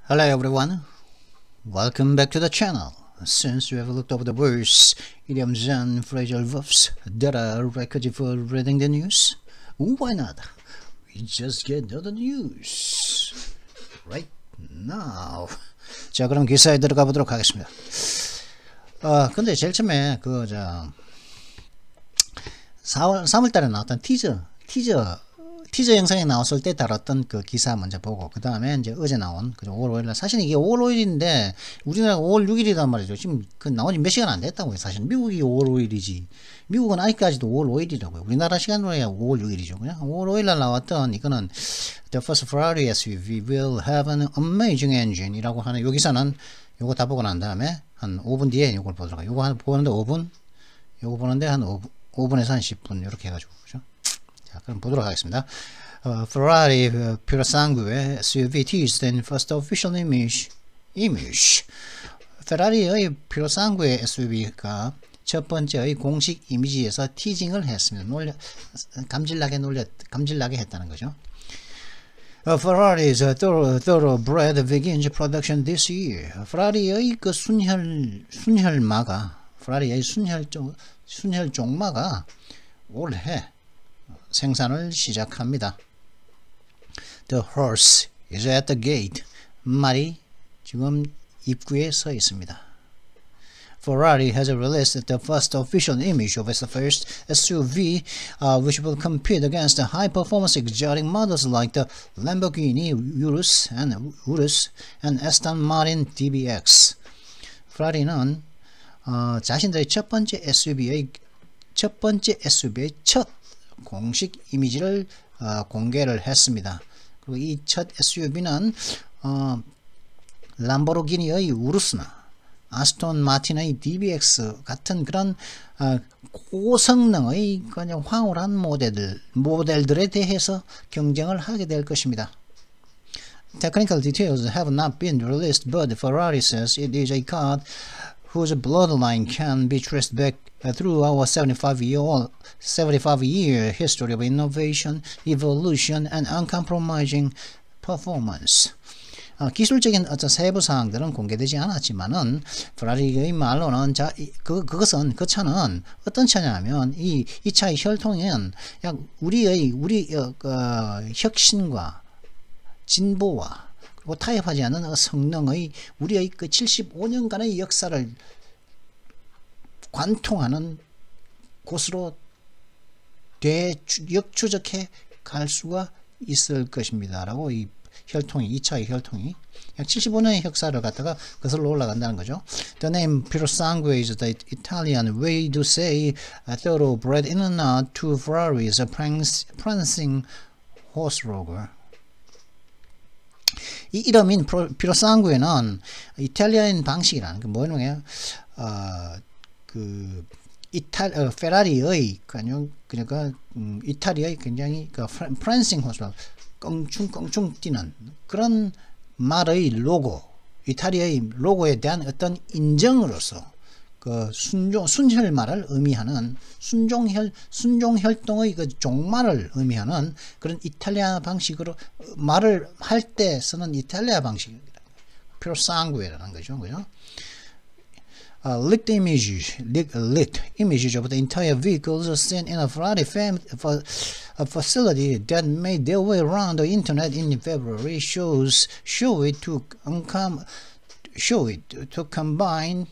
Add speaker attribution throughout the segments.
Speaker 1: Hello everyone, welcome back to the channel. Since we have looked over the words, idioms and phrasal verbs that are required for reading the news, why not? We just get to the news right now. 자, 그럼 기사에 들어가 보도록 하겠습니다. 근데 제일 처음에 3월달에 나왔던 티저 영상이 나왔을 때 다뤘던 그 기사 먼저 보고, 그 다음에 이제 어제 나온 5월 5일날, 사실 이게 5월 5일인데 우리나라가 5월 6일이란 말이죠. 지금 그 나온 지 몇 시간 안 됐다고요. 사실 미국이 5월 5일이지. 미국은 아직까지도 5월 5일이라고요. 우리나라 시간으로 해야 5월 6일이죠. 그냥 5월 5일날 나왔던 이거는 The first Ferrari SUV will have an amazing engine 이라고 하는 요 기사는 요거 다 보고 난 다음에 한 5분 뒤에 요걸 보도록 해요. 요거 한 보는데 5분, 요거 보는데 한 5분에서 한 10분 이렇게 해가지고, 그죠? 자, 그럼 보도록 하겠습니다. Ferrari Purosangue SUV teased in first official image. 페라리의 퓨로상구의 SUV가 첫 번째의 공식 이미지에서 티징을 했습니다. 감질나게 했다는 거죠. Ferrari's thoroughbred begins production this year. 페라리의 그 순혈마가, 페라리의 순혈 종마가 올해 생산을 시작합니다. The horse is at the gate. 말이 지금 입구에 서 있습니다. Ferrari has released the first official image of its first SUV, which will compete against the high-performance exotic models like the Lamborghini Urus and Aston Martin DBX. 페라리는 자신들의 첫 번째 SUV의 첫 공식 이미지를 공개를 했습니다. 그리고 이 첫 SUV는 람보르기니의 우루스나 아스톤 마틴의 DBX 같은 그런 고성능의 그냥 황홀한 모델들에 대해서 경쟁을 하게 될 것입니다. Technical details have not been released, but Ferrari says it is a car whose bloodline can be traced back through our 75-year history of innovation, evolution, and uncompromising performance. 기술적인 어떤 세부 사항들은 공개되지 않았지만은 페라리의 말로는 그 차는 어떤 차냐면 이 차의 혈통은 약 우리 혁신과 진보와 그리고 타협하지 않은 성능의 우리의 그 75년간의 역사를 관통하는 곳으로 역추적해 갈 수가 있을 것입니다. 라고 이 차의 혈통이 약 75년의 역사를 갖다가 거슬러 올라간다는 거죠. The name Purosangue is the Italian way to say thoroughbred in a nod to Ferrari's prancing horse rover. 이 이름인 퓨로상구에는 이탈리아인 방식이라는 게 뭐냐면 페라리의 그러니까 이탈리아의 굉장히 프랜싱 호스 껑충껑충 뛰는 그런 말의 로고, 이탈리아의 로고에 대한 어떤 인정으로서 그 순혈말을 의미하는 순종혈통의 그 종말을 의미하는 그런 이탈리아 방식으로 말을 할 때 쓰는 이탈리아 방식입니다. 퓨로상구에라는 거죠, 그죠? Leaked images of the entire vehicles seen in a Ferrari facility that made their way around the internet in February show it to combine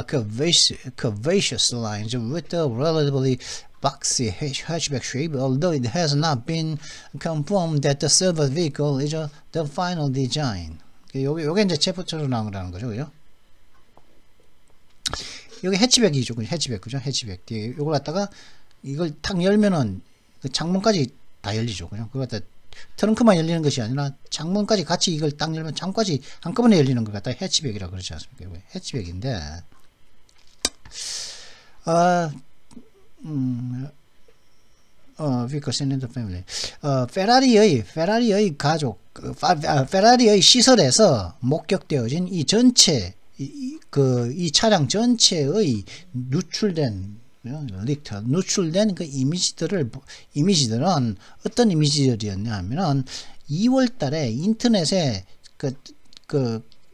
Speaker 1: curvaceous lines with a relatively boxy hatchback shape, although it has not been confirmed that the silver vehicle is the final design. 요게 이제 제프처럼 나온 거라는 거죠, 그죠? 여기 해치백이죠, 해치백, 그죠? 해치백. 요걸 갖다가 이걸 탁 열면은 그 창문까지 다 열리죠, 그죠? 그걸 갖다 트렁크만 열리는 것이 아니라 창문까지 같이 이걸 딱 열면 창문까지 한꺼번에 열리는 걸 갖다 해치백이라고 그러지 않습니까? 해치백인데, because in the family, 페라리의 가족, 페라리의 시설에서 목격되어진 이 전체 이 차량 전체의 누출된 그 이미지들은 어떤 이미지들이었냐 하면은 2월 달에 인터넷에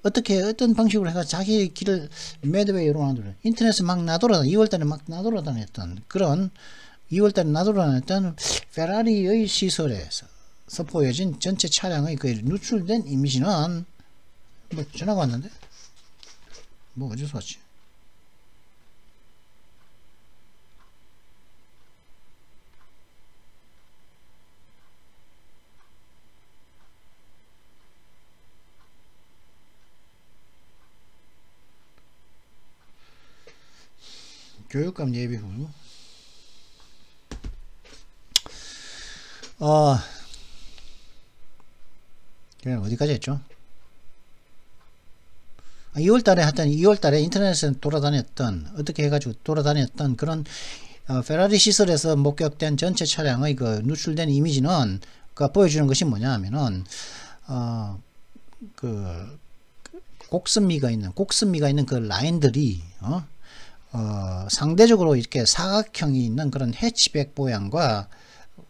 Speaker 1: 어떻게 어떤 방식으로 해가 자기 길을 매드웨이로 만들어 인터넷에 막 나돌아다녔던 2월달에 막 나돌아다녔던 그런 2월달에 나돌아다녔던 페라리의 시설에서 보여진 전체 차량의 그 누출된 이미지는 뭐 전화가 왔는데 뭐 어디서 왔지? 교육감 예비 후 어디까지 했죠? 2월달에 하여튼 2월달에 인터넷에 돌아다녔던 어떻게 해가지고 돌아다녔던 그런 페라리 시설에서 목격된 전체 차량의 그 누출된 이미지는 보여주는 것이 뭐냐 하면은 그 곡선미가 있는 그 라인들이 상대적으로 이렇게 사각형이 있는 그런 해치백 모양과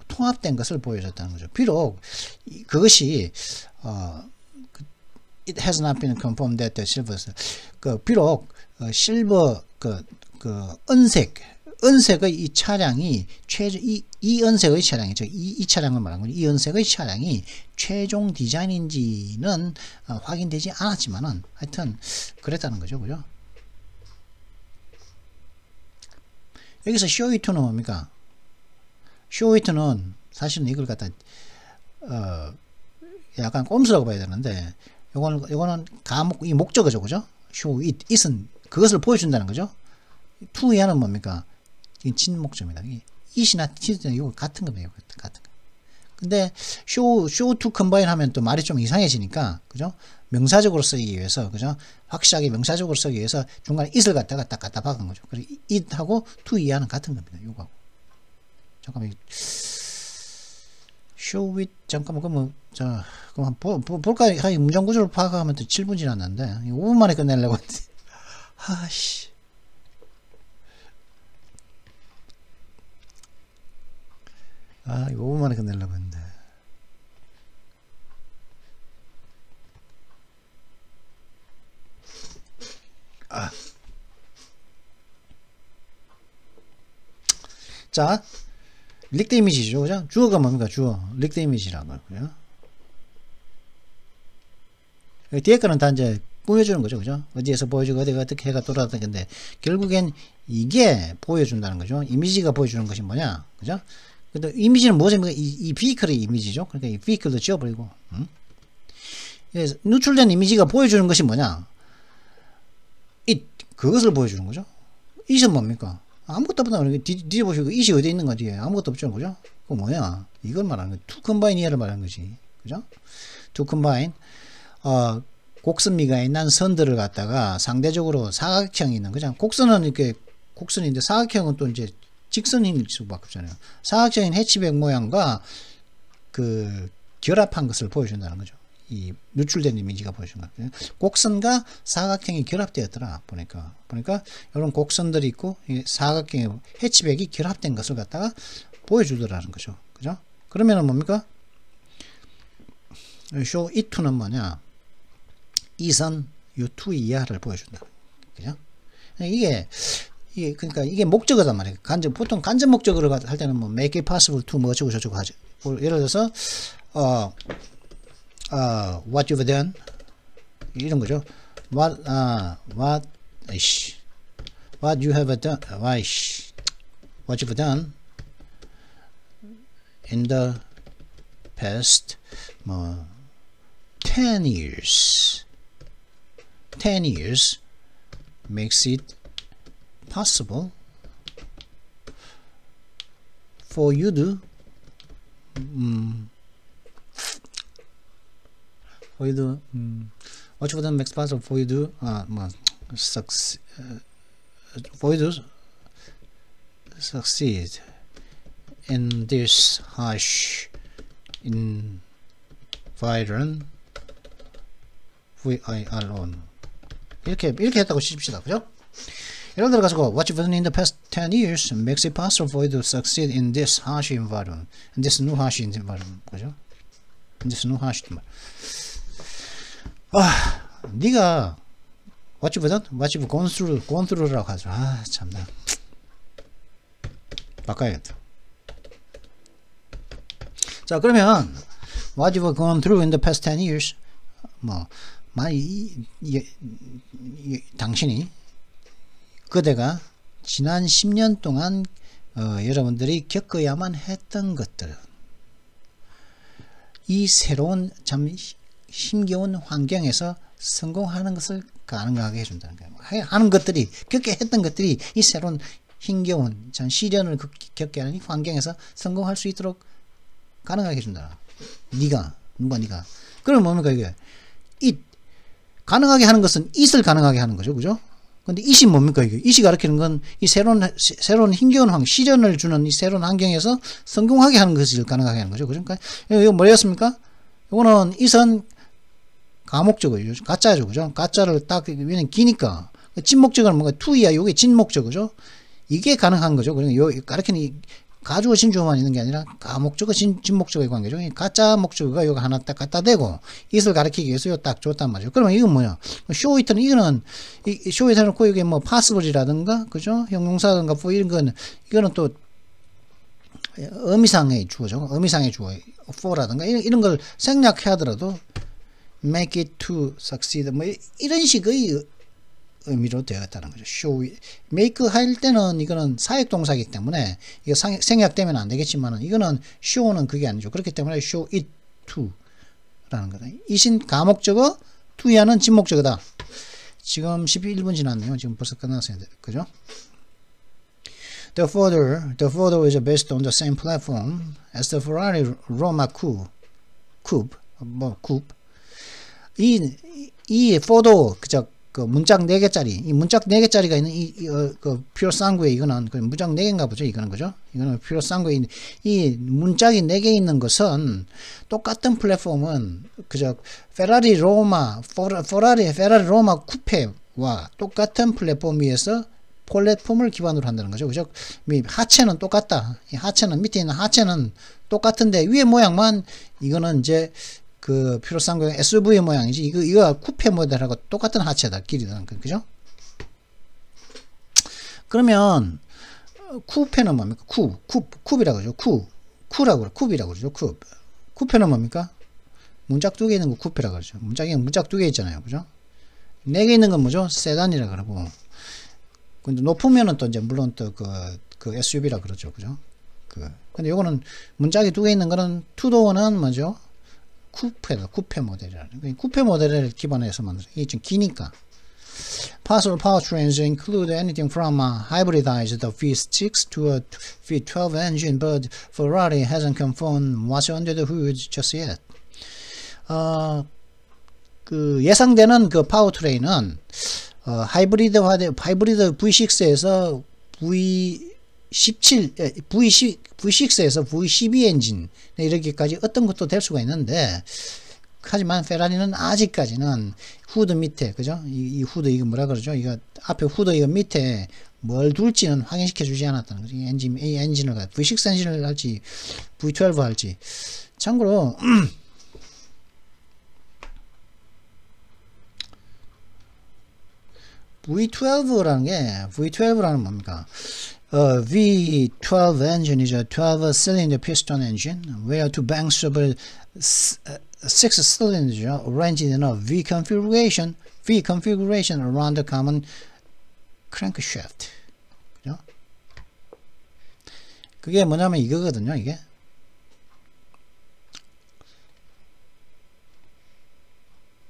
Speaker 1: 통합된 것을 보여줬다는 거죠. 비록 그것이 it has not been confirmed that the silver 비록 실버 은색의 이 차량이 이 은색의 차량이죠. 이 차량을 말하는 거죠. 이 은색의 차량이 최종 디자인인지는 확인되지 않았지만은 하여튼 그랬다는 거죠. 그죠? 여기서 쇼2는 뭡니까? 쇼2는 사실은 이걸 갖다 약간 꼼수라고 봐야 되는데 요거는 이 목적어죠. 그죠? it은 그것을 보여준다는 거죠. to 이하는 뭡니까? 이게 진목적입니다. it이나 t는 이거 같은 겁니다. 같은 거. 근데 show to combine 하면 또 말이 좀 이상해지니까 그죠? 명사적으로 쓰기 위해서 그죠? 확실하게 명사적으로 쓰기 위해서 중간에 it을 갖다가 딱 갖다 박은 거죠. 그래서 it하고 to 이하는 같은 겁니다. 요거하고. 잠깐만 show it 잠깐만 그러면 그럼 볼까요? 이 문장 구조를 파악하면 또 7분 지났는데 5분 만에 끝내려고 했는데 아씨 이거 5분 만에 끝내려고 했는데 자 릭드 이미지죠. 그죠? 주어가 뭡니까? 주어. 릭드 이미지라고 하고요. 뒤에 거는 다 이제 보여주는 거죠. 그죠? 어디에서 보여주고 어디가 어떻게 해가 돌아다니는 건데 결국엔 이게 보여준다는 거죠. 이미지가 보여주는 것이 뭐냐? 그죠? 근데 이미지는 무엇입니까? 이 비클의 이미지죠. 그러니까 이 비클도 지워버리고. 그래서 누출된 이미지가 보여주는 것이 뭐냐? 그것을 보여주는 거죠. it은 뭡니까? 아무것도 없다. 뒤져보시고 it이 어디 있는 거지? 아무것도 없죠. 그죠? 그거 뭐야? 이걸 말하는 거야. to combine 이하를 말하는 거지. 그죠? to combine 곡선미가 있는 선들을 갖다가 상대적으로 사각형이 있는 그죠? 곡선은 이렇게 곡선인데 사각형은 또 이제 직선일 수밖에 없잖아요. 사각형인 해치백 모양과 그 결합한 것을 보여준다는 거죠. 이 누출된 이미지가 보여준 거예요. 곡선과 사각형이 결합되었더라. 보니까 이런 곡선들이 있고 이 사각형의 해치백이 결합된 것을 갖다가 보여주더라는 거죠. 그죠? 그러면은 뭡니까? show it to는 뭐냐? it은 요 to 이하를 보여준다. 그죠? 그러니까 이게 목적어단 말이에요. 보통 간접 목적어를 할 때는 뭐 make it possible to 뭐 어쩌고 저쩌고 하죠. 예를 들어서 what you've done 이런 거죠. what you have done what you've done in the past 뭐 10 years makes it possible for you to what you've done makes possible for you to for you to succeed in this harsh environment we are alone. 이렇게 했다고 칩시다. 그죠? 예를 들어 가지고 what you've done in the past 10 years makes it possible for you to succeed in this harsh environment. In this new harsh environment. 그죠? In this new harsh environment. 네가 what you've gone through라고 하죠. 참나. 바꿔야겠다. 자, 그러면 what you've gone through in the past 10 years. 당신이 그대가 지난 10년 동안 여러분들이 겪어야만 했던 것들, 이 새로운 참 힘겨운 환경에서 성공하는 것을 가능하게 해준다는 거예요. 하는 것들이, 겪게 했던 것들이 이 새로운 힘겨운 참 시련을 겪게 하는 이 환경에서 성공할 수 있도록 가능하게 해준다. 네가. 그럼 뭡니까 이게? 가능하게 하는 것은 it을 가능하게 하는 거죠. 그죠? 근데 it이 뭡니까 이게? it이 가리키는 건 이 새로운 힘겨운 환경, 시련을 주는 이 새로운 환경에서 성공하게 하는 것을 가능하게 하는 거죠. 그러니까 이거 뭐였습니까? 이거는 it은 가목적어죠. 가짜죠. 그죠? 가짜를 딱, 왜냐면 기니까. 진목적어는 뭔가 to야, 요게 진목적어죠. 이게 가능한 거죠. 그러니까 요, 가르치는 가주어 진주어만 있는 게 아니라 가목적어, 진목적어의 관계죠. 가짜 목적어가 요거 하나 딱 갖다 대고, it을 가리키기 위해서 요 딱 줬단 말이죠. 그러면 이건 뭐야? show it는, 이거는, show it 해놓고 이게 뭐 possible이라든가, 그죠? 형용사든가 뭐 이런 건, 이거는 또, 의미상의 주어죠. 의미상의 주어, for라든가, 이런 걸 생략해 하더라도, make it to succeed 뭐 이런 식의 의미로 되었다는 거죠. show it. make 할 때는 이거는 사역동사이기 때문에 이거 생략되면 안 되겠지만 이거는 show는 그게 아니죠. 그렇기 때문에 show it to 라는 거다. it인 가목적어, to야는 진목적어다. 지금 11분 지났네요. 지금 벌써 끝났어요. 그죠? The photo is based on the same platform as the Ferrari Roma Coupe. 이 포도 그 문짝 4개짜리, 이 문짝 4개짜리가 있는 그 퓨어 쌍구에 이거는 그 문짝 4개인가 보죠. 이거는 그죠? 이거는 퓨어 쌍구에 있는 이 문짝이 4개 있는 것은 똑같은 플랫폼은 그저 페라리 로마 쿠페와 똑같은 플랫폼 위에서 플랫폼을 기반으로 한다는 거죠. 그죠? 하체는 똑같다. 이 하체는 밑에 있는 하체는 똑같은데 위에 모양만 이거는 이제 그 퓨어쌍구의 SUV 모양이지 이거 쿠페 모델하고 똑같은 하체다. 길이다. 그죠? 그러면 쿠페는 뭡니까? 쿱이라고 그러죠. 쿱이라고 그러죠. 쿠페는 뭡니까? 문짝 2개 있는 거 쿠페라고 그러죠. 문짝 2개 있잖아요. 그죠? 4개 있는 건 뭐죠? 세단이라 그러고. 근데 높으면은 또 이제 물론 또 그 SUV라 그러죠. 그죠? 근데 요거는 문짝이 2개 있는 거는 투도어는 뭐죠? 쿠페 모델이라는. 쿠페 모델을 기반해서 만들어. 이게 좀 기니까. Possible powertrains include anything from a hybridized V6 to a V12 engine, but Ferrari hasn't confirmed what's under the hood just yet. 그 예상되는 그 파워트레인은 하이브리드 V6에서 V6에서 V12 엔진 이렇게까지 어떤 것도 될 수가 있는데, 하지만 페라리는 아직까지는 후드 밑에, 그죠? 이 후드 이거 뭐라 그러죠? 이거 앞에 후드 이거 밑에 뭘 둘지는 확인시켜 주지 않았다는 거죠. 이 엔진을 V6 엔진을 할지 V12 할지. 참고로 V12라는 뭡니까? V12 engine is a 12-cylinder piston engine where two banks of 6 cylinders are arranged in a V configuration around the common crankshaft. 그죠? 그게 뭐냐면 이거거든요. 이게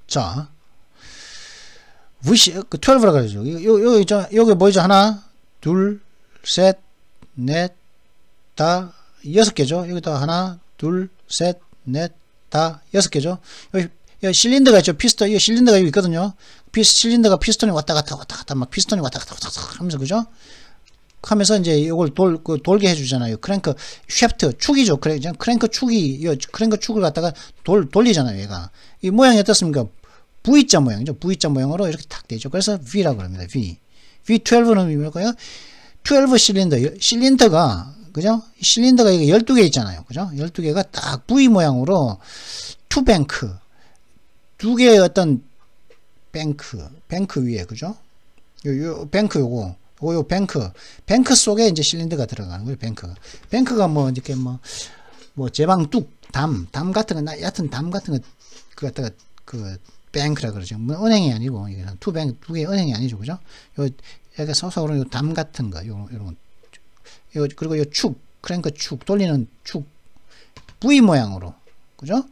Speaker 1: 자, V12라고 그러죠. 여기 보이죠? 하나, 둘, 셋, 넷, 다, 6개죠. 여기다 하나, 둘, 셋, 넷, 다, 6개죠. 여기 실린더가 있죠. 피스톤, 이 실린더가 여기 있거든요. 실린더가 피스톤이 왔다 갔다 막 피스톤이 왔다 갔다 하면서, 그죠? 하면서 이제 이걸 돌게 해주잖아요. 크랭크, 쉐프트, 축이죠. 크랭크 축을 갖다가 돌리잖아요. 얘가. 이 모양이 어떻습니까? V자 모양이죠. V자 모양으로 이렇게 탁 되죠. 그래서 V라고 합니다. V12는 뭘까요? 12 실린더가, 그죠? 실린더가 이게 12개 있잖아요. 그죠? 12개가 딱 V 모양으로 투뱅크, 2개의 어떤 뱅크 위에, 그죠? 요 뱅크 요 뱅크 속에 이제 실린더가 들어가는 거예요. 뱅크가 뭐 이렇게 뭐 제방 담 같은 거, 얕은 담 같은 거 그 갖다가 그 뱅크라 그러죠. 뭐 은행이 아니고 이게 두 개의 은행이 아니죠, 그죠? 요 여기 서서 오른 요담 같은 거, 요런 그리고 요 크랭크 축 돌리는 축 V 모양으로, 그죠?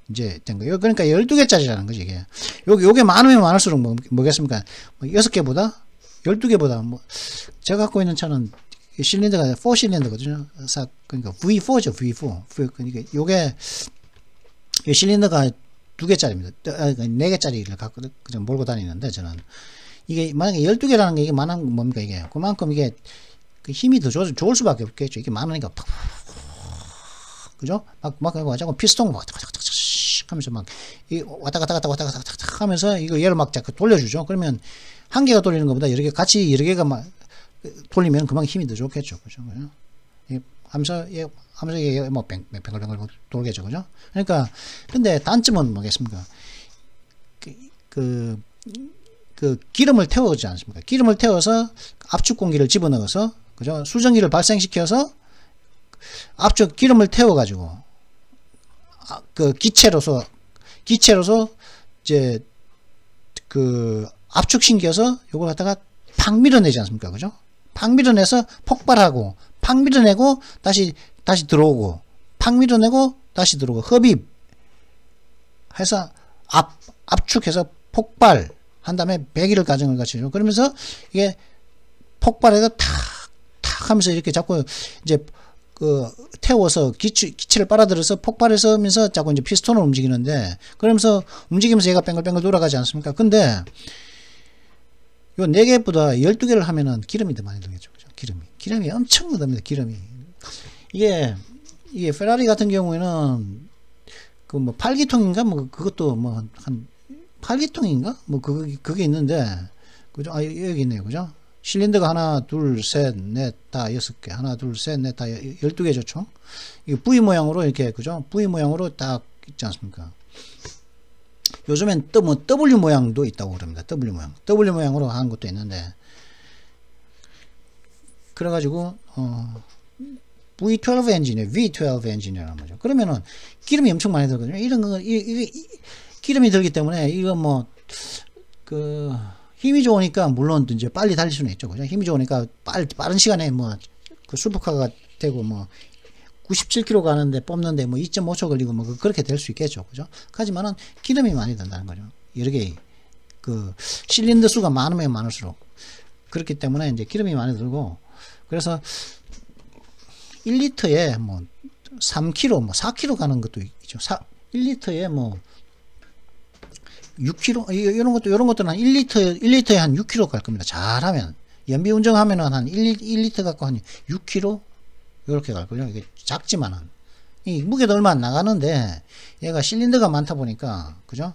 Speaker 1: 이제 된 거예요. 그러니까 12개짜리라는 거지, 이게. 요게 많으면 많을수록 뭐겠습니까? 6개보다 12개보다 제가 갖고 있는 차는 실린더가 4실린더거든요. 그러니까 V4죠, V4. 그러니까 요게 실린더가 2개짜리입니다. 4개짜리를 갖고 그냥 몰고 다니는데, 저는 이게 만약에 12개라는 게 이게 많은 뭡니까, 이게. 그만큼 이게 그 힘이 더 좋을 수밖에 없겠죠. 이게 많으니까 팍, 그죠? 막 자꾸 피스톤 막 하면서 막 왔다 갔다 하면서 이거 얘를 막 자꾸 돌려주죠. 그러면 한 개가 돌리는 것보다 여러 개가 막 돌리면 그만큼 힘이 더 좋겠죠, 그죠? 하면서 얘 뭐 뱅글뱅글 돌겠죠, 그죠? 그러니까 근데 단점은 뭐겠습니까? 그 기름을 태우지 않습니까? 기름을 태워서 압축 공기를 집어넣어서, 그죠? 수증기를 발생시켜서 기름을 태워가지고 그 기체로서 이제 그 압축시켜서 요걸 갖다가 팍 밀어내지 않습니까? 그죠? 팍 밀어내서 폭발하고, 팍 밀어내고 다시 들어오고, 팍 밀어내고 다시 들어오고, 흡입해서 압축해서 폭발 한 다음에 배기를 과정을 거치죠. 그러면서 이게 폭발해서 탁 하면서 이렇게 자꾸 이제 태워서 기체를 빨아들여서 폭발해서 하면서 자꾸 이제 피스톤을 움직이는데, 그러면서 움직이면서 얘가 뱅글뱅글 돌아가지 않습니까? 근데 요 4개보다 12개를 하면은 기름이 더 많이 들겠죠. 그죠? 기름이 엄청 듭니다. 기름이. 이게 페라리 같은 경우에는 그 뭐 8기통인가 뭐 그것도 뭐 한 8기통인가 뭐 그게 있는데, 그죠? 여기 있네요. 그죠? 실린더가 하나, 둘, 셋, 넷, 다 6개. 하나, 둘, 셋, 넷, 다 12개죠, 총. 이게 V 모양으로 이렇게, 그죠? V 모양으로 딱 있지 않습니까? 요즘엔 W 모양도 있다고 그럽니다. W 모양으로 하는 것도 있는데. 그래가지고, V12 엔진이에요. V12 엔진이라는 거죠. 그러면은, 기름이 엄청 많이 들거든요. 이런 거, 기름이 들기 때문에, 이거 힘이 좋으니까 물론 이제 빨리 달릴 수는 있죠. 그죠? 힘이 좋으니까 빠른 시간에 그 슈퍼카가 되고 97km 가는데 뽑는데 2.5초 걸리고 그렇게 될 수 있겠죠. 그죠? 하지만은 기름이 많이 든다는 거죠. 여러 개 그 실린더 수가 많으면 많을수록 그렇기 때문에 이제 기름이 많이 들고, 그래서 1리터에 3km, 4km 가는 것도 있죠. 1리터에 6km, 이런 것들은 한 1리터에 한 6km 갈 겁니다. 잘하면. 연비 운전하면은 한 1리터 갖고 한 6km? 이렇게 갈 거예요. 이게 작지만은. 이 무게도 얼마 안 나가는데, 얘가 실린더가 많다 보니까, 그죠?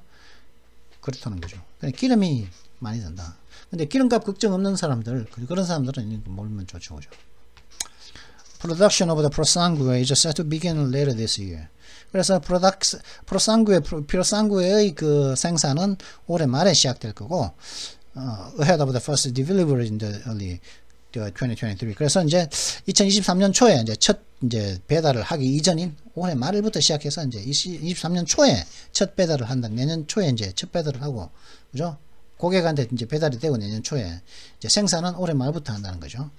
Speaker 1: 그렇다는 거죠. 기름이 많이 든다. 근데 기름값 걱정 없는 사람들, 그런 사람들은 몰면 좋죠. 그죠? Production of the Prosangue is set to begin later this year. 그래서 프로상구의 그 생산은 올해 말에 시작될 거고, ahead of the first delivery in the early 2023. 그래서 이제 2023년 초에 첫 배달을 하기 이전인 올해 말부터 시작해서 이제 23년 초에 첫 배달을 한다. 내년 초에 이제 첫 배달을 하고, 그죠? 고객한테 이제 배달이 되고 내년 초에 이제 생산은 올해 말부터 한다는 거죠.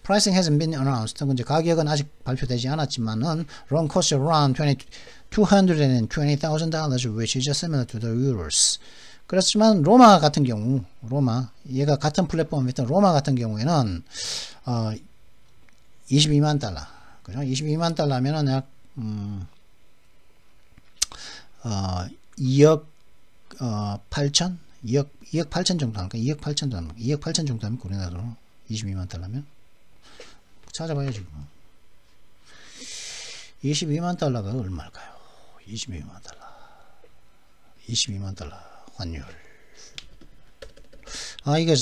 Speaker 1: Pricing hasn't been announced. 이제 가격은 아직 발표되지 않았지만은 run cost around $220,000, which is similar to the euros. 그렇지만 로마 같은 경우, 얘가 같은 플랫폼에 있던 로마 같은 경우에는 22만 달러, 그죠? 22만 달러면은 약 2억 8천, 2억 8천 정도 하니까 2억 8천 정도 하면 우리나라로 22만 달러면 찾아봐요. 지금 22만 달러가 얼마일까요? 22만 달러 환율. 이게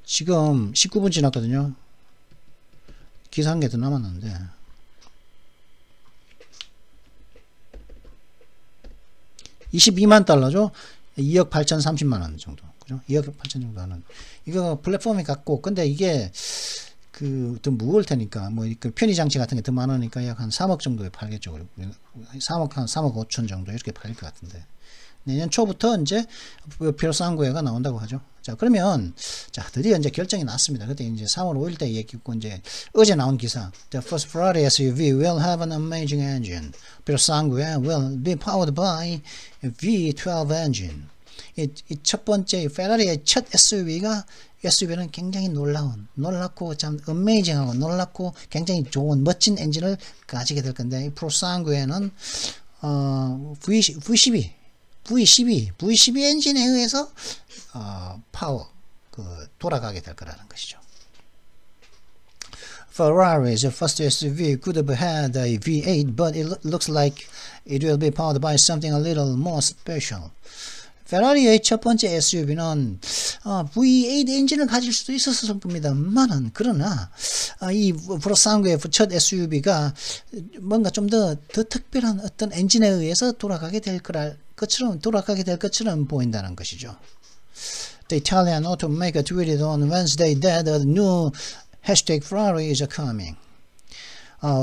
Speaker 1: 지금 19분 지났거든요. 기사 한 개 더 남았는데, $22만 달러죠. 2억 8,030만 원 정도. 그죠? 2억 8천 정도 하는. 이거 플랫폼이 같고, 근데 이게 더 무거울 테니까, 뭐, 편의 장치 같은 게 더 많으니까 약 한 3억 정도에 팔겠죠. 3억, 한 3억 5천 정도 이렇게 팔릴 것 같은데. 내년 초부터 이제 필요상구회가 나온다고 하죠. 자, 그러면, 자, 드디어 이제 결정이 났습니다. 그때 이제 3월 5일 때 얘기했고, 이제 어제 나온 기사. The first Ferrari SUV will have an amazing engine. 필요상구회 will be powered by a V12 engine. 이 첫 번째, 페라리의 첫 SUV는 굉장히 놀랍고, 참, 어메이징하고, 놀랍고, 굉장히 좋은, 멋진 엔진을 가지게 될 건데, 이 프로상구에는, V12 엔진에 의해서, 돌아가게 될 거라는 것이죠. Ferrari's first SUV could have had a V8, but it looks like it will be powered by something a little more special. 페라리의 첫 번째 SUV는 V8 엔진을 가질 수도 있었을 겁니다만은, 그러나 이 프로상구의 첫 SUV가 뭔가 좀 더 특별한 어떤 엔진에 의해서 돌아가게 될 것처럼 보인다는 것이죠. The Italian automaker tweeted on Wednesday that a new hashtag Ferrari is coming.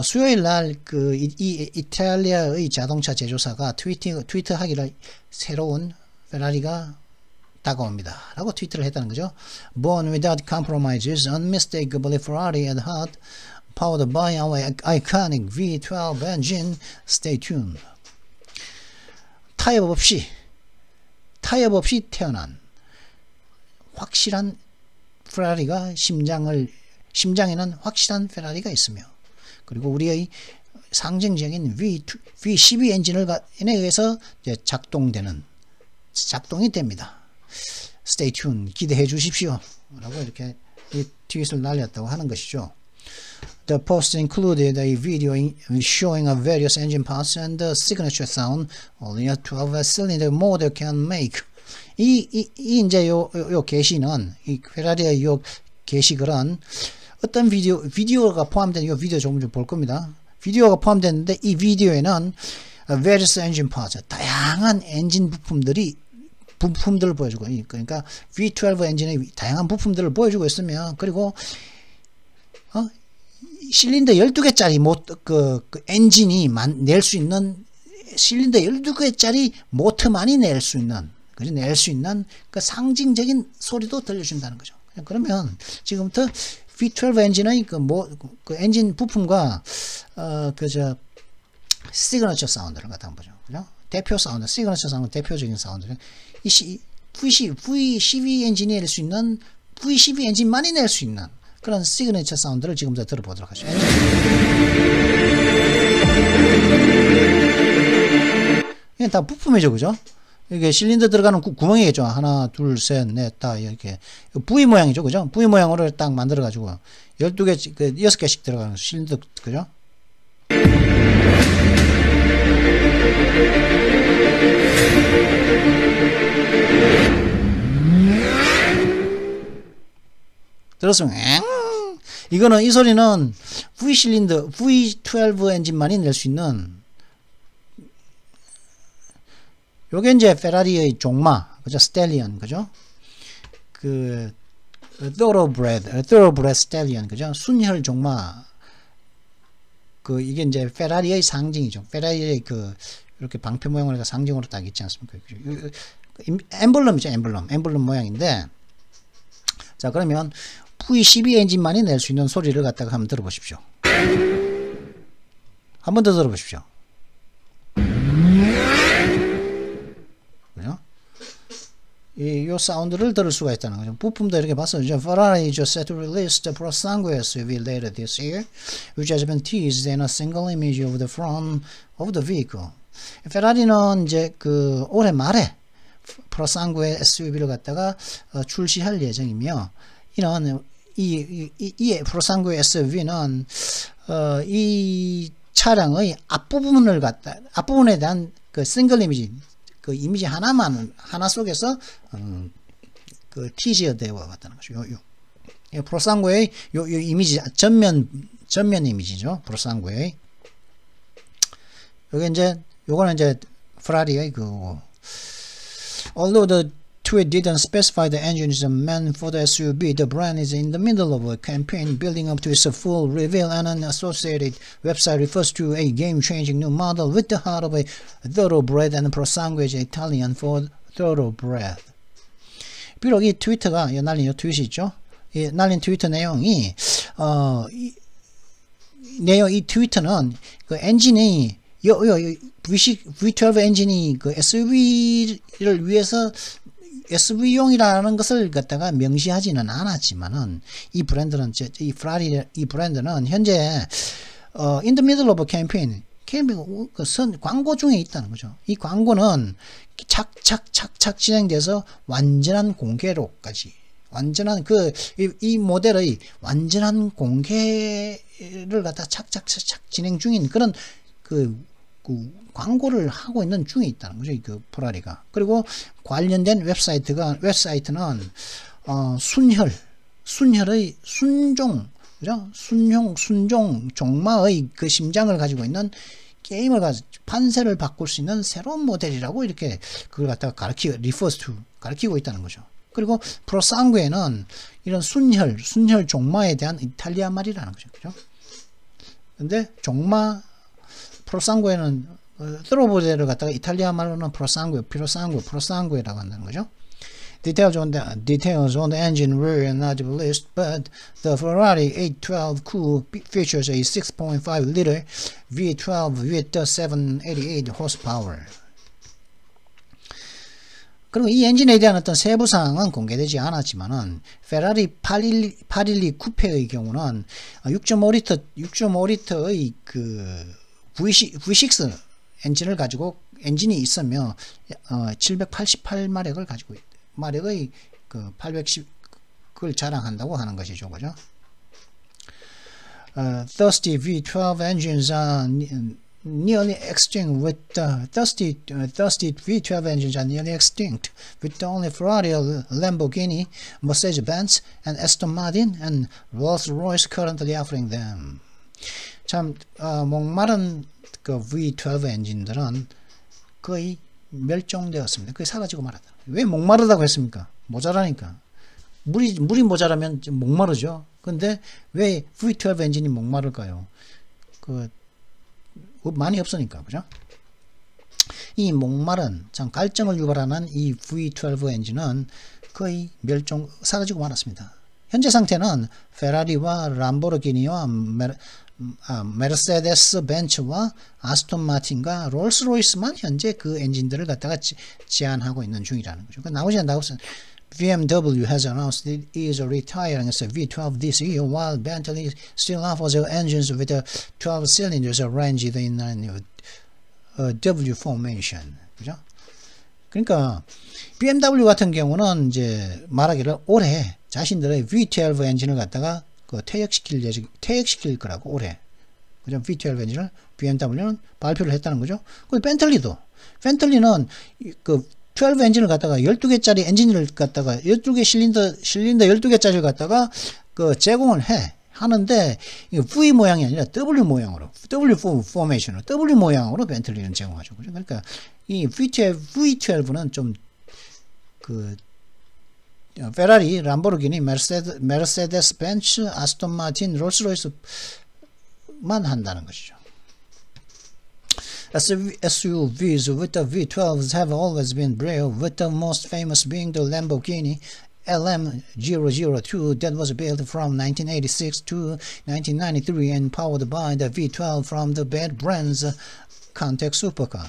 Speaker 1: 수요일 날 이 이탈리아의 자동차 제조사가 트위터하기를 새로운 페라리가 다가옵니다 라고 트위터를 했다는 거죠. Born without compromises, unmistakably Ferrari at heart, powered by our iconic V12 engine. Stay tuned. 타협 없이 태어난 확실한 페라리가 심장에는 확실한 페라리가 있으며, 그리고 우리의 상징적인 V12 엔진에 의해서 이제 작동이 됩니다. Stay tuned. 기대해 주십시오. 라고 이렇게 이 트윗을 날렸다고 하는 것이죠. The post included a video showing various engine parts and the signature sound only a 12-cylinder motor can make. 이제 요 게시는, 이 페라리의 요 게시글은 어떤 비디오가 포함된, 이 비디오 조금 좀 볼 겁니다. 비디오가 포함됐는데, 이 비디오에는 various engine parts, 다양한 엔진 부품들을 보여주고, 그러니까 V12 엔진의 다양한 부품들을 보여주고 있으며, 그리고 실린더 12개짜리 엔진이 낼 수 있는, 실린더 12개짜리 모터만이 낼 수 있는 그 상징적인 소리도 들려준다는 거죠. 그러면 지금부터 V12 엔진의 그 엔진 부품과 시그너처 사운드를 갖다 한번 보죠. 그죠? 대표 사운드, 시그너처 사운드, 대표적인 사운드. 이 V12 엔진이 낼 수 있는, V12 엔진만이 낼 수 있는 그런 시그너처 사운드를 지금부터 들어보도록 하죠. 이게 다 부품이죠, 그죠? 이게 실린더 들어가는 구멍이겠죠. 하나, 둘, 셋, 넷, 다 이렇게 V 모양이죠, 그죠? V 모양으로 딱 만들어 가지고 12개, 6개씩 들어가는 실린더, 그죠? 들었으면 이거는, 이 소리는 V 실린더, V12 엔진만이 낼 수 있는, 요게 이제 페라리의 종마, 그죠? 스텔리언, 그죠? thoroughbred 스텔리언, 그죠? 순혈 종마. 이게 이제 페라리의 상징이죠. 페라리의 이렇게 방패 모양으로 해서 상징으로 딱 있지 않습니까? 엠블럼이죠, 엠블럼 모양인데. 자, 그러면 V12 엔진만이 낼 수 있는 소리를 갖다가 한번 들어보십시오. 한 번 더 들어보십시오. 그죠? 이 사운드를 들을 수가 있다는 거죠. 부품도 이렇게 봤어요. Ferrari just set to release the Prosangue SUV later this year, which has been teased in a single image of the front of the vehicle. 페라리는 이제 올해 말에 프로상구의 SUV를 갖다가 출시할 예정이며, 이 프로상구의 SUV는 이 차량의 앞부분에 대한 싱글 이미지, 이미지 하나 속에서 티저 되어 왔다는 거죠. 프로상구의 요 이미지, 전면 이미지죠. 프로상구의. 요거는 이제 페라리의 Although the tweet didn't specify the engine is meant for the SUV, the brand is in the middle of a campaign building up to its full reveal, and an associated website refers to a game-changing new model with the heart of a thoroughbred and prosanguage Italian for thoroughbred. 비록 이 트위터가 날린 이 트윗이 있죠. 이 날린 트위터 내용이 이 트위터는 그 엔진이 V12 엔진이 그 SUV를 위해서 SUV용이라는 것을 갖다가 명시하지는 않았지만은 이 브랜드는 이 브랜드는 현재 in the middle of a campaign 광고 중에 있다는 거죠. 이 광고는 착착 진행돼서 완전한 공개로까지 완전한 이 모델의 완전한 공개를 갖다 착착 진행 중인 그런 그 광고를 하고 있는 중에 있다는 거죠. 그 포라리가. 그리고 관련된 웹사이트는 순혈의 순종, 그죠? 순종 종마의 그 심장을 가지고 있는 게임을 판세를 바꿀 수 있는 새로운 모델이라고 이렇게 그걸 갖다가 가르치고 있다는 거죠. 그리고 프로상구에는 이런 순혈 종마에 대한 이탈리아 말이라는 거죠. 그죠? 근데 종마 프로상구에는 트로보제를 갖다가 이탈리아 말로는 프로상구에라고 한다는 거죠. Details on the engine were not released, but the Ferrari 812 Coupe features a 6.5-liter V12 with 788 horsepower. 그리고 이 엔진에 대한 어떤 세부 사항은 공개되지 않았지만은 페라리 812 쿠페의 경우는 6.5리터의 그 V6 엔진이 있으며 788마력을 가지고 마력의 그 810을 자랑한다고 하는 것이죠, 그죠? Thirsty V12 engines are nearly extinct with thirsty V12 engines are nearly extinct with only Ferrari, Lamborghini, Mercedes-Benz, and Aston Martin and Rolls-Royce currently offering them. 참 목마른 그 V12 엔진들은 거의 멸종되었습니다. 거의 사라지고 말았다. 왜 목마르다고 했습니까? 모자라니까. 물이 모자라면 목마르죠. 근데 왜 V12 엔진이 목마를까요? 많이 없으니까, 그죠? 이 목마른 참 갈증을 유발하는 이 V12 엔진은 거의 사라지고 말았습니다. 현재 상태는 페라리와 람보르기니와 메르세데스 벤츠와 아스톤 마틴과 롤스로이스만 현재 그 엔진들을 갖다가 제한하고 있는 중이라는 거죠. 나머지 BMW has announced it is retiring its V12 this year, while Bentley still offers engines with 12 cylinders arranged in a W formation. 그죠? 그러니까 BMW 같은 경우는 이제 말하기를 올해 자신들의 V12 엔진을 갖다가 퇴역시킬 거라고 올해. 그죠? V12 엔진을 BMW는 발표를 했다는 거죠. 그리고 벤틀리는 그 12 엔진을 갖다가 12개짜리 엔진을 갖다가 12개 실린더 12개짜리를 갖다가 제공을 하는데 V 모양이 아니라 W 모양으로 W 포메이션으로 W 모양으로 벤틀리는 제공하죠. 그러니까 이 V12는 좀 페라리, 람보르기니, 메르세데스 벤츠, 아스톤 마틴, 롤스로이스만 한다는 것이죠. SUVs with the V12s have always been rare, with the most famous being the Lamborghini LM002 that was built from 1986 to 1993 and powered by the V12 from the brand's Countach supercar.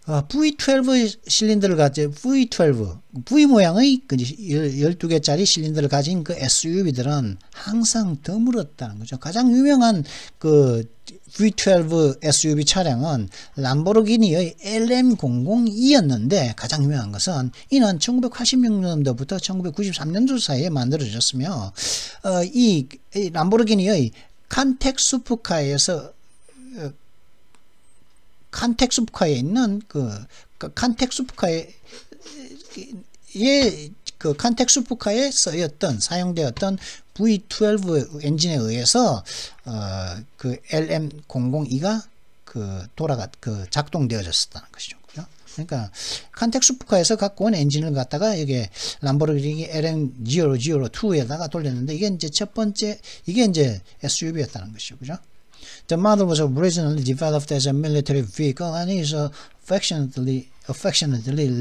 Speaker 1: V12 실린더를 가진 V 모양의 12개짜리 실린더를 가진 그 SUV들은 항상 드물었다는 거죠. 가장 유명한 그 V12 SUV 차량은 람보르기니의 LM002였는데 가장 유명한 것은 이는 1986년도부터 1993년도 사이에 만들어졌으며 이 람보르기니의 칸텍 슈퍼카에 있는 칸텍 슈퍼카에 사용되었던 V12 엔진에 의해서 그 LM002가 작동되어졌다는 것이죠. 그죠? 그러니까 컨텍스트카에서 갖고 온 엔진을 갖다가 여기 람보르기니 LM002에다가 돌렸는데 이게 이제 첫 번째 이게 이제 SUV였다는 것이죠. 그죠? The model was originally developed as a military vehicle and is affectionately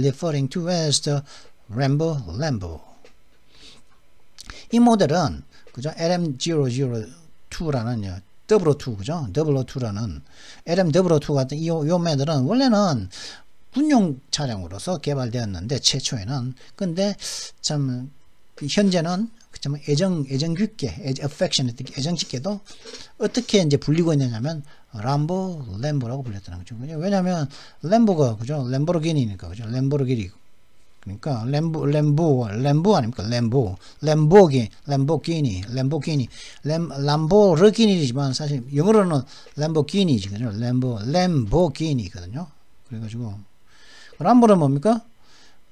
Speaker 1: referring to as the Rambo Lambo. 이 모델은 그죠? LM002라는 002 그죠? 002라는 LM002 같은 요 모델은 원래는 군용 차량으로서 개발되었는데 최초에는 근데 참 현재는 참 애정 깊게 애정 깊게도 어떻게 이제 불리고 있느냐면 람보라고 불렸다는 거죠. 왜냐하면 램보가 그죠? 램보르기니니까 그죠? 램보르기니 그러니까 램보 아닙니까? 람보르기니지만 사실 영어로는 램보기니지 그죠? 램보기니거든요. 그래가지고 람보는 뭡니까?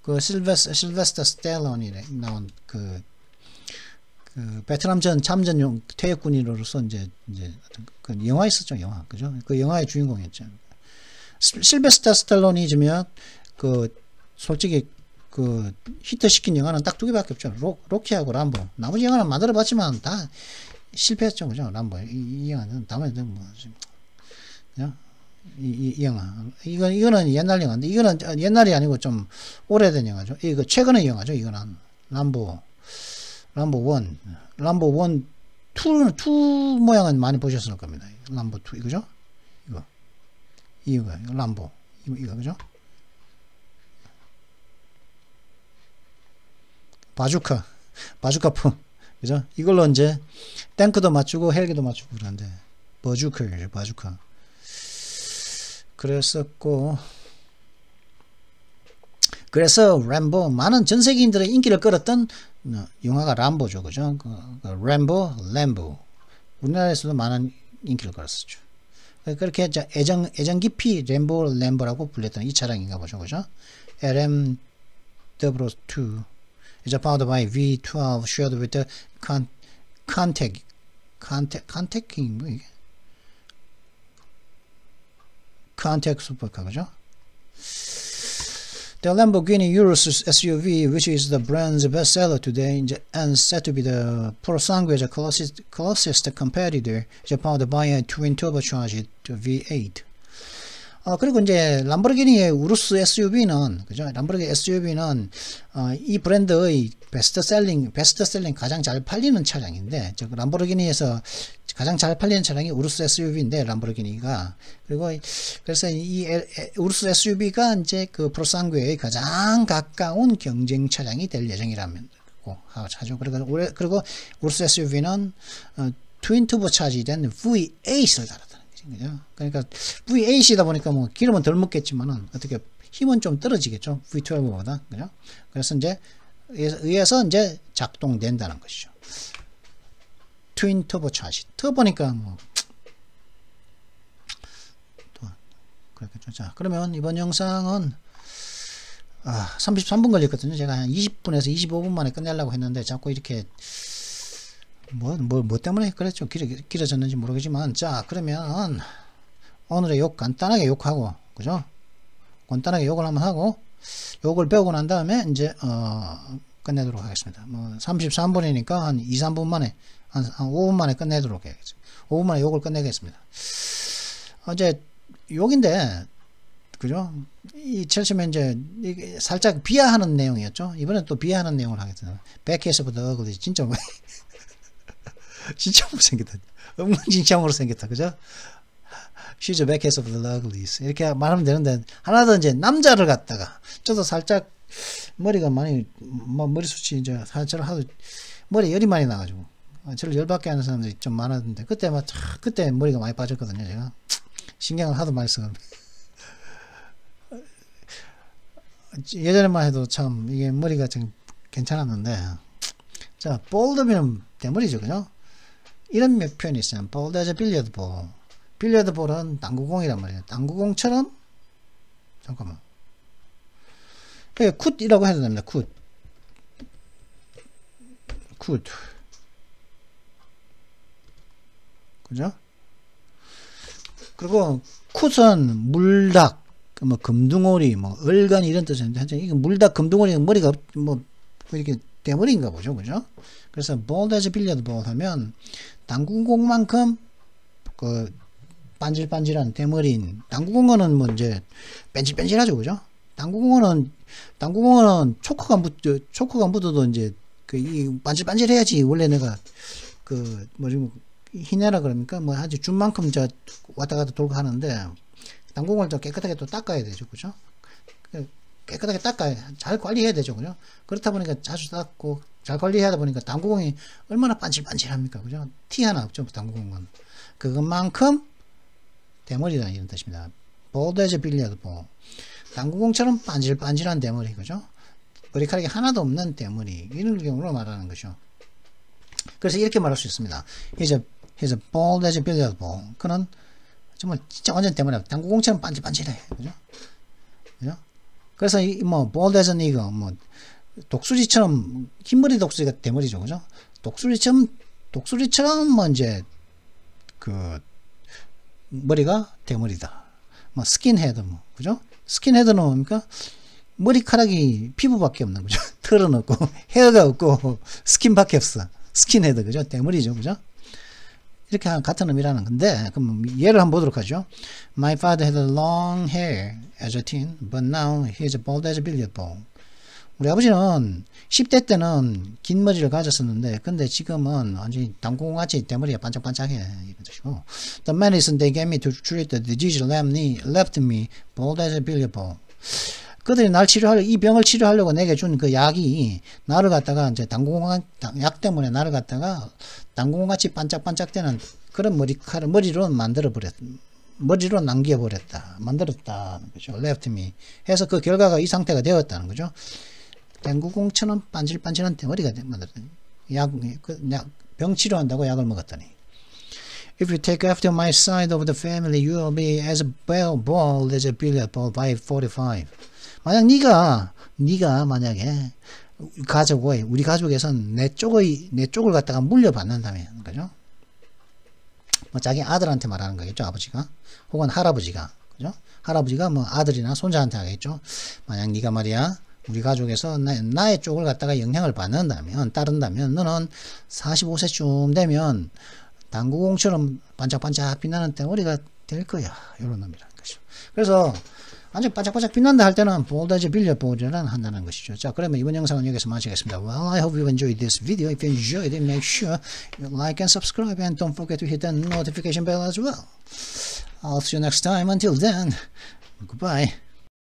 Speaker 1: 그 실베스터 스텔론이 나온 그 베트남 참전용 퇴役군인으로서 이제 그 영화 있었죠, 영화 그죠? 그 영화의 주인공이었죠. 실베스터 스텔론이지만 그 솔직히 그 히트시킨 영화는 딱 두 개밖에 없죠. 로키하고 람보. 나머지 영화는 만들어봤지만 다 실패했죠, 그죠? 람보 이 영화는 다음에 뭐 그냥 이 영화 이거는 옛날 영화인데 이거는 옛날이 아니고 좀 오래된 영화죠. 이거 최근의 영화죠. 이거는 람보 1 2 모양은 많이 보셨을 겁니다. 람보 2 그죠? 이거 람보 이거 그죠? 바주카프 그죠? 이걸로 이제 탱크도 맞추고 헬기도 맞추고 그러는데 바주카 그래서 램보 많은 전 세계인들의 인기를 끌었던 영화가 람보죠, 그죠? 램보 우리나라에서도 많은 인기를 끌었었죠. 그렇게 애정 깊이 램보라고 불렸던 이 차량인가 보죠, 그죠? LM002 is powered by V12 shared with the Contec 뭐 이게? Contec 슈퍼카 그죠? The Lamborghini Urus SUV, which is the brand's bestseller today and said to be the Purosangue's closest competitor, is powered by a twin turbocharged V8. 그리고 이제 람보르기니의 우루스 SUV는 그죠? 람보르기니 SUV는 이 브랜드의 베스트셀링 가장 잘 팔리는 차량인데, 즉 람보르기니에서 가장 잘 팔리는 차량이 우루스 SUV인데 람보르기니가 그리고 그래서 이 우루스 SUV가 이제 그 프로상구의 가장 가까운 경쟁 차량이 될 예정이라면 하죠. 그리고 우루스 SUV는 트윈 투보 차지된 V8을 달았다는 거죠. 그러니까 V8이다 보니까 뭐 기름은 덜 먹겠지만은 어떻게 힘은 좀 떨어지겠죠. V12보다 그죠? 그래서 이제 의해서 이제 작동된다는 것이죠. 트윈 터보 차시. 터보니까 뭐 또 그렇겠죠. 자, 그러면 이번 영상은 33분 걸렸거든요. 제가 한 20분에서 25분 만에 끝내려고 했는데 자꾸 이렇게 뭐 때문에 그랬죠. 길어졌는지 모르겠지만, 자, 그러면 오늘의 욕 간단하게 욕하고, 그죠? 간단하게 욕을 한번 하고 욕을 배우고 난 다음에 이제 끝내도록 하겠습니다. 뭐 33분이니까 한 2, 3분 만에 한 5분 만에 끝내도록 해야겠죠. 5분 만에 욕을 끝내겠습니다. 이제 욕인데 그죠? 이 처음에 이제 살짝 비하하는 내용이었죠. 이번엔 또 비하하는 내용을 하겠습니다. 백해서부터 ugly 진짜 진짜 못생겼다. 엉망진창으로 생겼다. 그죠? She's a backcase of the uglies. 이렇게 말하면 되는데, 하나 더 이제 남자를 갖다가, 저도 살짝 머리가 많이, 머리숱이 이제 살짝 하도 머리 열이 많이 나가지고, 저를 열받게 하는 사람들이 좀 많았는데, 그때 머리가 많이 빠졌거든요, 제가. 신경을 하도 많이 써서. 예전에만 해도 참, 이게 머리가 좀 괜찮았는데, 자, 볼드면 대머리죠, 그죠? 이런 표현이 있어요. bold as a billiard ball. 빌리어드 볼은 당구공이란 말이에요. 당구공처럼 잠깐만. 예, 굿이라고 해도 됩니다. 굿. 그죠? 그리고 굿은 물닭, 뭐 금둥오리, 뭐 얼간 이런 뜻인데 이게 물다 금둥오리 머리가 뭐 이렇게 대머리인가 보죠, 그죠? 그래서 bald as a billiard ball 하면 당구공만큼 그 반질반질한 대머리인 당구공은 뭐 이제 뺀질뺀질하죠, 그죠? 당구공은 초크가 묻어도 이제 그 이 반질반질해야지 원래 내가 그 뭐지 희내라 그럽니까? 뭐 아주 준만큼 저 왔다 갔다 돌고 하는데 당구공을 또 깨끗하게 또 닦아야 되죠, 그죠? 깨끗하게 닦아야 잘 관리해야 되죠, 그죠? 그렇다 보니까 자주 닦고 잘 관리하다 보니까 당구공이 얼마나 반질반질합니까, 그죠? 티 하나 없죠, 당구공은. 그것만큼 대머리다 이런 뜻입니다. bald as a billiard ball. 당구공처럼 반질반질한 대머리, 그죠? 머리카락이 하나도 없는 대머리, 이런 경우로 말하는 거죠. 그래서 이렇게 말할 수 있습니다. he's a bald as a billiard ball. 그는 정말 진짜 완전 대머리야. 당구공처럼 반질반질해, 그죠? 그죠? 그래서 뭐 bald as an eagle, 뭐 독수리처럼 흰머리 독수리가 대머리죠, 그죠? 독수리처럼 뭐 이제 그 머리가 대머리다. 뭐 스킨헤드, 뭐 그죠? 스킨헤드는 뭡니까? 머리카락이 피부밖에 없는 거죠. 털은 없고 헤어가 없고 스킨밖에 없어. 스킨헤드, 그죠? 대머리죠, 그죠? 이렇게 같은 의미라는 건데, 그럼 예를 한번 보도록 하죠. My father had long hair as a teen, but now he's bald as a billiard ball. 우리 아버지는 10대 때는 긴 머리를 가졌었는데, 근데 지금은 완전히 당구공같이 대머리가 반짝반짝해. 이런 뜻이고. The medicine they gave me to treat the disease left me bald as a billiard ball. 그들이 이 병을 치료하려고 내게 준 그 약이 나를 갖다가 이제 약 때문에 나를 갖다가 당구공같이 반짝반짝되는 그런 머리로 머리로 남겨버렸다. 만들었다는 거죠. left me. 해서 그 결과가 이 상태가 되었다는 거죠. 당구공처럼 반질반질한 대머리가 만들었다. 병 치료한다고 약을 먹었더니. If you take after my side of the family, you will be as bald as a billiard ball by 45. 만약 네가 만약에 우리 가족에서 내 쪽을 갖다가 물려받는다면, 그죠? 뭐 자기 아들한테 말하는 거겠죠, 아버지가, 혹은 할아버지가, 그죠? 할아버지가 뭐 아들이나 손자한테 하겠죠. 만약 네가 말이야, 우리 가족에서 나의 쪽을 갖다가 영향을 따른다면, 너는 45세쯤 되면 당구공처럼 반짝반짝 빛나는 대머리가 될 거야. 이런 의미라는 것이죠. 그래서 완전 반짝반짝 빛난다 할 때는 bald as a billiard ball이라는 한다는 것이죠. 자, 그러면 이번 영상은 여기서 마치겠습니다. Well, I hope you enjoyed this video. If you enjoyed it, make sure you like and subscribe, and don't forget to hit the notification bell as well. I'll see you next time. Until then, goodbye.